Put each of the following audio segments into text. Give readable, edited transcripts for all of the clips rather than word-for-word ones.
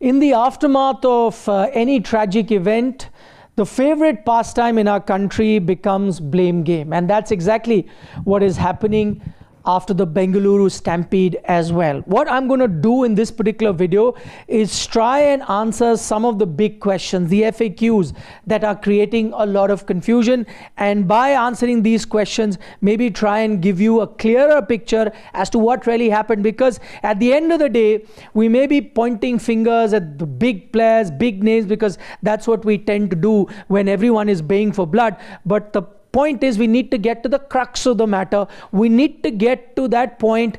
In the aftermath of any tragic event, the favorite pastime in our country becomes blame game. And that's exactly what is happening after the Bengaluru stampede as well. What I'm going to do in this particular video is try and answer some of the big questions, the FAQs that are creating a lot of confusion. And by answering these questions, maybe try and give you a clearer picture as to what really happened. Because at the end of the day, we may be pointing fingers at the big players, big names, because that's what we tend to do when everyone is baying for blood. But the point is, we need to get to the crux of the matter. We need to get to that point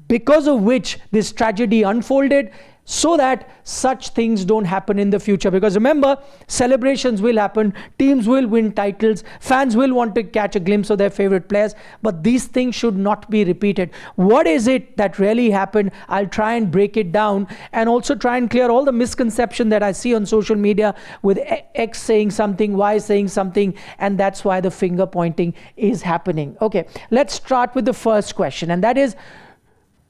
because of which this tragedy unfolded, so that such things don't happen in the future. Because remember, celebrations will happen, teams will win titles, fans will want to catch a glimpse of their favorite players, but these things should not be repeated. What is it that really happened? I'll try and break it down and also try and clear all the misconception that I see on social media with X saying something, Y saying something, and that's why the finger pointing is happening. Okay, let's start with the first question, and that is,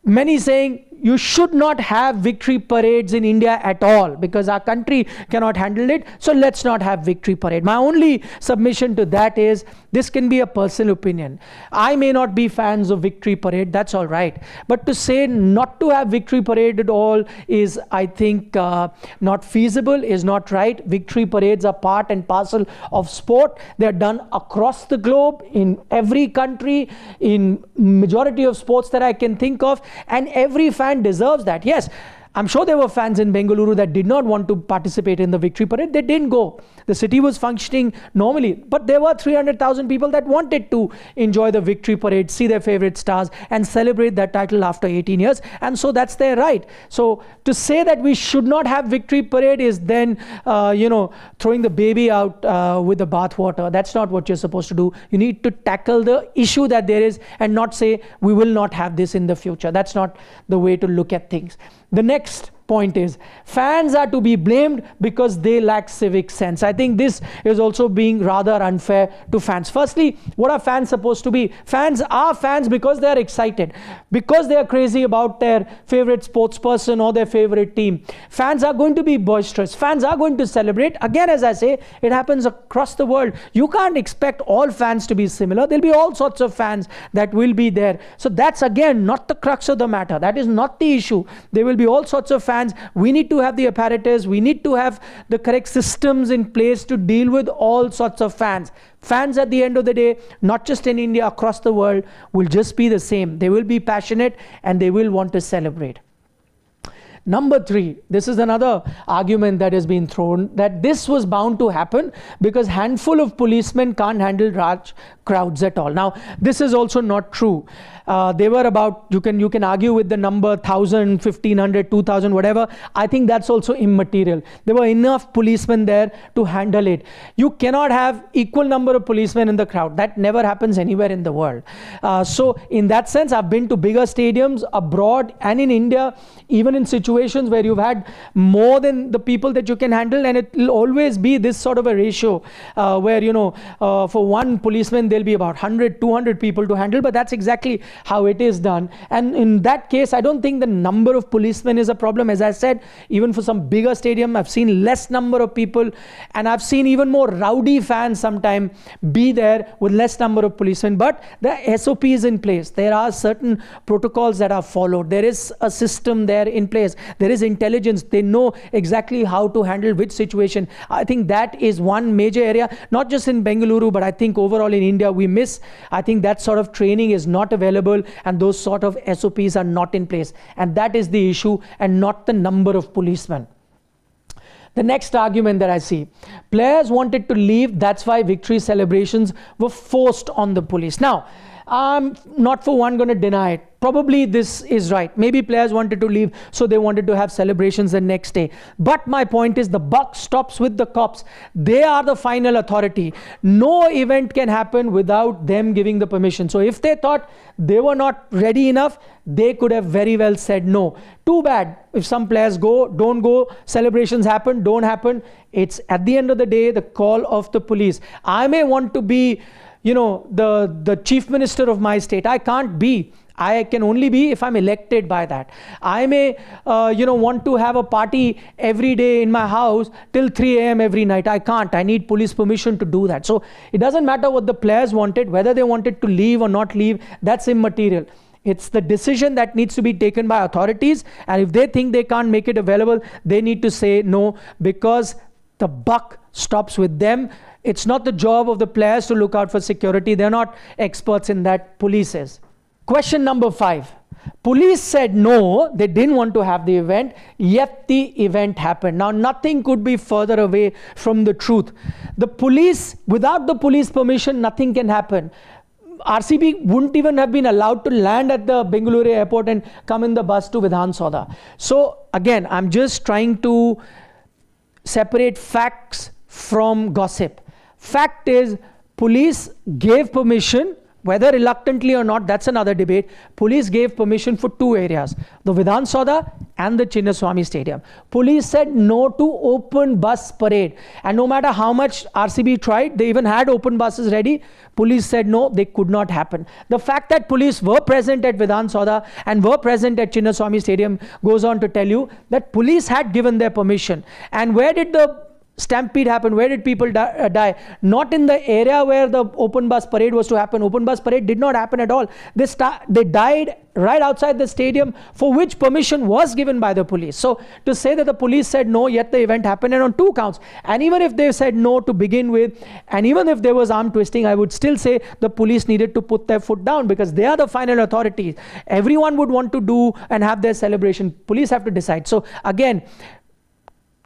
many saying you should not have victory parades in India at all because our country cannot handle it, so let's not have victory parade. My only submission to that is, this can be a personal opinion. I may not be fans of victory parade, that's all right. But to say not to have victory parade at all is, I think, not feasible, is not right. Victory parades are part and parcel of sport. They're done across the globe, in every country, in majority of sports that I can think of, and every fan deserves that. Yes, I'm sure there were fans in Bengaluru that did not want to participate in the victory parade. They didn't go. The city was functioning normally, but there were 300,000 people that wanted to enjoy the victory parade, see their favorite stars, and celebrate that title after 18 years. And so that's their right. So to say that we should not have victory parade is then, throwing the baby out with the bathwater. That's not what you're supposed to do. You need to tackle the issue that there is and not say we will not have this in the future. That's not the way to look at things. The next point is, fans are to be blamed because they lack civic sense. I think this is also being rather unfair to fans. Firstly, what are fans supposed to be? Fans are fans because they are excited, because they are crazy about their favorite sports person or their favorite team. Fans are going to be boisterous. Fans are going to celebrate. Again, as I say, it happens across the world. You can't expect all fans to be similar. There'll be all sorts of fans that will be there. So that's, again, not the crux of the matter. That is not the issue. There will be all sorts of fans. We need to have the apparatus, we need to have the correct systems in place to deal with all sorts of fans. Fans, at the end of the day, not just in India, across the world, will just be the same. They will be passionate and they will want to celebrate. Number 3, this is another argument that has been thrown, that this was bound to happen because handful of policemen can't handle large crowds at all. Now, this is also not true. They were about, you can argue with the number 1,000, 1,500, 2,000, whatever. I think that's also immaterial. There were enough policemen there to handle it. You cannot have equal number of policemen in the crowd. That never happens anywhere in the world. So in that sense, I've been to bigger stadiums abroad and in India, even in situations where you've had more than the people that you can handle, and it will always be this sort of a ratio where, for one policeman, there'll be about 100, 200 people to handle, but that's exactly how it is done. And in that case, I don't think the number of policemen is a problem. As I said, even for some bigger stadium, I've seen less number of people, and I've seen even more rowdy fans sometimes be there with less number of policemen. But the SOP is in place. There are certain protocols that are followed. There is a system there in place. There is intelligence. They know exactly how to handle which situation. I think that is one major area, not just in Bengaluru, but I think overall in India we miss. I think that sort of training is not available, and those sort of SOPs are not in place, and that is the issue, and not the number of policemen. The next argument that I see, players wanted to leave, that's why victory celebrations were forced on the police. Now, I'm not for one going to deny it. Probably this is right. Maybe players wanted to leave, so they wanted to have celebrations the next day. But my point is, the buck stops with the cops. They are the final authority. No event can happen without them giving the permission. So if they thought they were not ready enough, they could have very well said no. Too bad if some players go, don't go, celebrations happen, don't happen. It's at the end of the day the call of the police. I may want to be the chief minister of my state. I can't be. I can only be if I'm elected by that. I may, want to have a party every day in my house till 3 a.m. every night. I can't. I need police permission to do that. So it doesn't matter what the players wanted, whether they wanted to leave or not leave, that's immaterial. It's the decision that needs to be taken by authorities. And if they think they can't make it available, they need to say no, because the buck stops with them. It's not the job of the players to look out for security. They're not experts in that. Police is. Question number 5. Police said no, they didn't want to have the event, yet the event happened. Now, nothing could be further away from the truth. The police, without the police permission, nothing can happen. RCB wouldn't even have been allowed to land at the Bengaluru airport and come in the bus to Vidhan Sauda. So, again, I'm just trying to separate facts from gossip. Fact is, police gave permission. Whether reluctantly or not, that's another debate. Police gave permission for 2 areas, the Vidhan Sauda and the Chinnaswamy Stadium. Police said no to open bus parade. And no matter how much RCB tried, they even had open buses ready. Police said no, they could not happen. The fact that police were present at Vidhan Sauda and were present at Chinnaswamy Stadium goes on to tell you that police had given their permission. And where did the stampede happened? Where did people die? Not in the area where the open bus parade was to happen. Open bus parade did not happen at all. They died right outside the stadium, for which permission was given by the police. So to say that the police said no, yet the event happened, and on 2 counts. And even if they said no to begin with, and even if there was arm twisting, I would still say the police needed to put their foot down, because they are the final authorities. Everyone would want to do and have their celebration. Police have to decide. So again,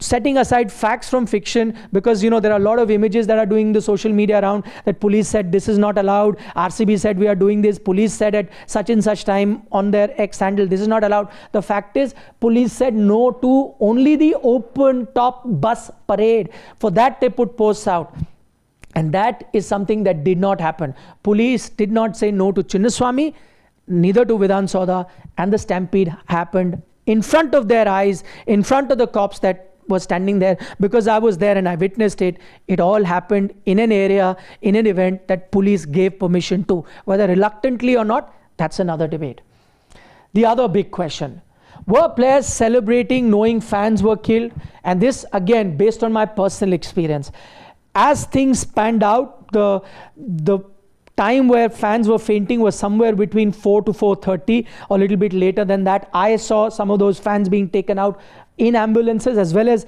setting aside facts from fiction, because there are a lot of images that are doing the social media around that police said this is not allowed, RCB said we are doing this, police said at such and such time on their X handle this is not allowed. The fact is, police said no to only the open top bus parade. For that they put posts out, and that is something that did not happen. Police did not say no to Chinnaswamy, neither to Vidhan Sauda, and the stampede happened in front of their eyes, in front of the cops that was standing there, because I was there and I witnessed it. It all happened in an area, in an event that police gave permission to. Whether reluctantly or not, that's another debate. The other big question: were players celebrating knowing fans were killed? And this, again, based on my personal experience. As things panned out, the time where fans were fainting was somewhere between 4 to 4:30, or a little bit later than that. I saw some of those fans being taken out in ambulances, as well as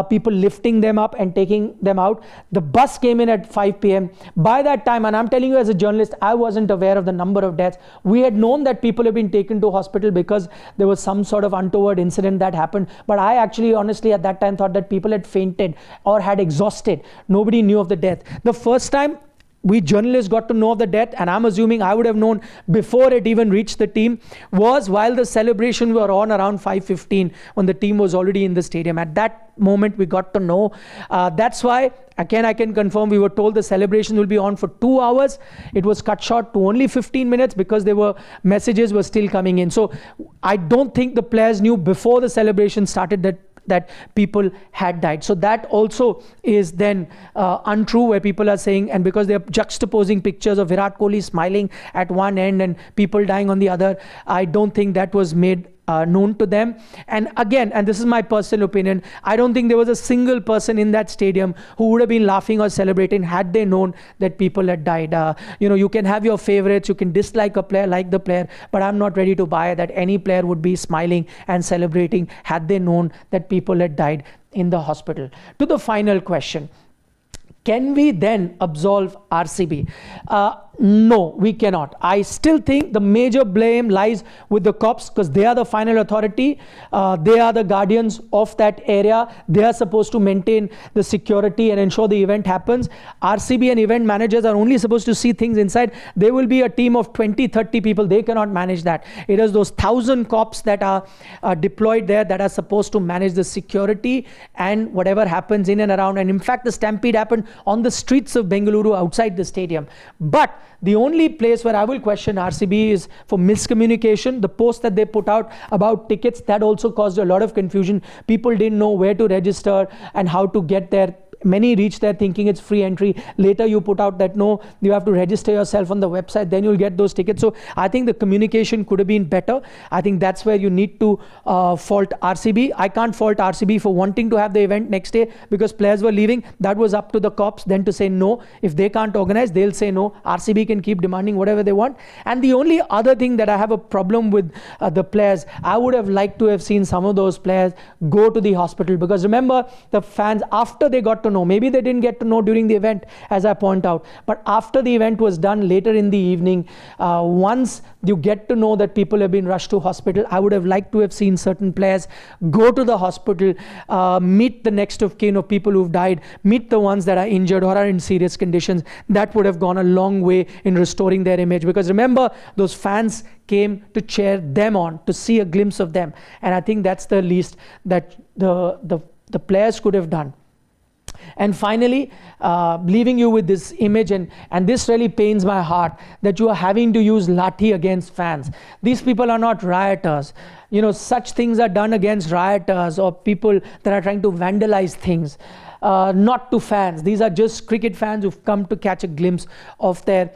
people lifting them up and taking them out. The bus came in at 5 p.m. By that time, and I'm telling you as a journalist, I wasn't aware of the number of deaths. We had known that people have been taken to hospital because there was some sort of untoward incident that happened. But I actually, honestly, at that time thought that people had fainted or had exhausted. Nobody knew of the death. The first time we journalists got to know of the death, and I'm assuming I would have known before it even reached the team, was while the celebration were on around 5:15, when the team was already in the stadium. At that moment we got to know. That's why, again, I can confirm, we were told the celebration will be on for 2 hours. It was cut short to only 15 minutes because messages were still coming in. So I don't think the players knew before the celebration started that people had died. So that also is then untrue, where people are saying, and because they're juxtaposing pictures of Virat Kohli smiling at one end and people dying on the other, I don't think that was made known to them. And again, and this is my personal opinion, I don't think there was a single person in that stadium who would have been laughing or celebrating had they known that people had died. You can have your favorites, you can dislike a player, like the player, but I'm not ready to buy that any player would be smiling and celebrating had they known that people had died in the hospital. To the final question: can we then absolve RCB? No, we cannot. I still think the major blame lies with the cops, because they are the final authority. They are the guardians of that area. They are supposed to maintain the security and ensure the event happens. RCB and event managers are only supposed to see things inside. There will be a team of 20, 30 people. They cannot manage that. It is those 1,000 cops that are deployed there that are supposed to manage the security and whatever happens in and around. And in fact, the stampede happened on the streets of Bengaluru outside the stadium. But the only place where I will question RCB is for miscommunication. The post that they put out about tickets, that also caused a lot of confusion. People didn't know where to register and how to get their Many reach there thinking it's free entry. Later you put out that no, you have to register yourself on the website, then you'll get those tickets. So I think the communication could have been better. I think that's where you need to fault RCB. I can't fault RCB for wanting to have the event next day because players were leaving. That was up to the cops then to say no. If they can't organize, they'll say no. RCB can keep demanding whatever they want. And the only other thing that I have a problem with the players, I would have liked to have seen some of those players go to the hospital, because remember, the fans, after they got to know, maybe they didn't get to know during the event, as I point out, but after the event was done later in the evening, once you get to know that people have been rushed to hospital, I would have liked to have seen certain players go to the hospital, meet the next of kin of people who've died, meet the ones that are injured or are in serious conditions. That would have gone a long way in restoring their image, because remember, those fans came to cheer them on, to see a glimpse of them, and I think that's the least that the players could have done. And finally, leaving you with this image, and this really pains my heart, that you are having to use lathi against fans. These people are not rioters. Such things are done against rioters or people that are trying to vandalize things, not to fans. These are just cricket fans who've come to catch a glimpse of their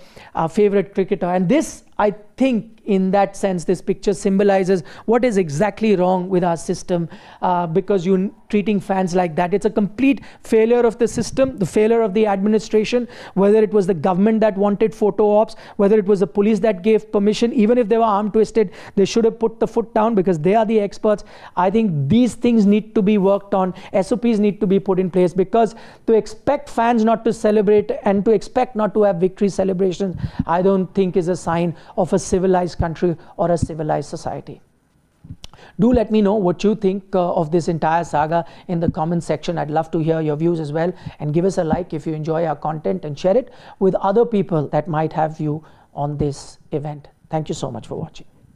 favorite cricketer. And this, I think, in that sense, this picture symbolizes what is exactly wrong with our system, because you're treating fans like that. It's a complete failure of the system, the failure of the administration, whether it was the government that wanted photo ops, whether it was the police that gave permission. Even if they were arm twisted, they should have put the foot down, because they are the experts. I think these things need to be worked on. SOPs need to be put in place, because to expect fans not to celebrate and to expect not to have victory celebrations, I don't think is a sign of a civilized country or a civilized society. Do let me know what you think of this entire saga in the comment section. I'd love to hear your views as well, and give us a like if you enjoy our content, and share it with other people that might have view on this event. Thank you so much for watching.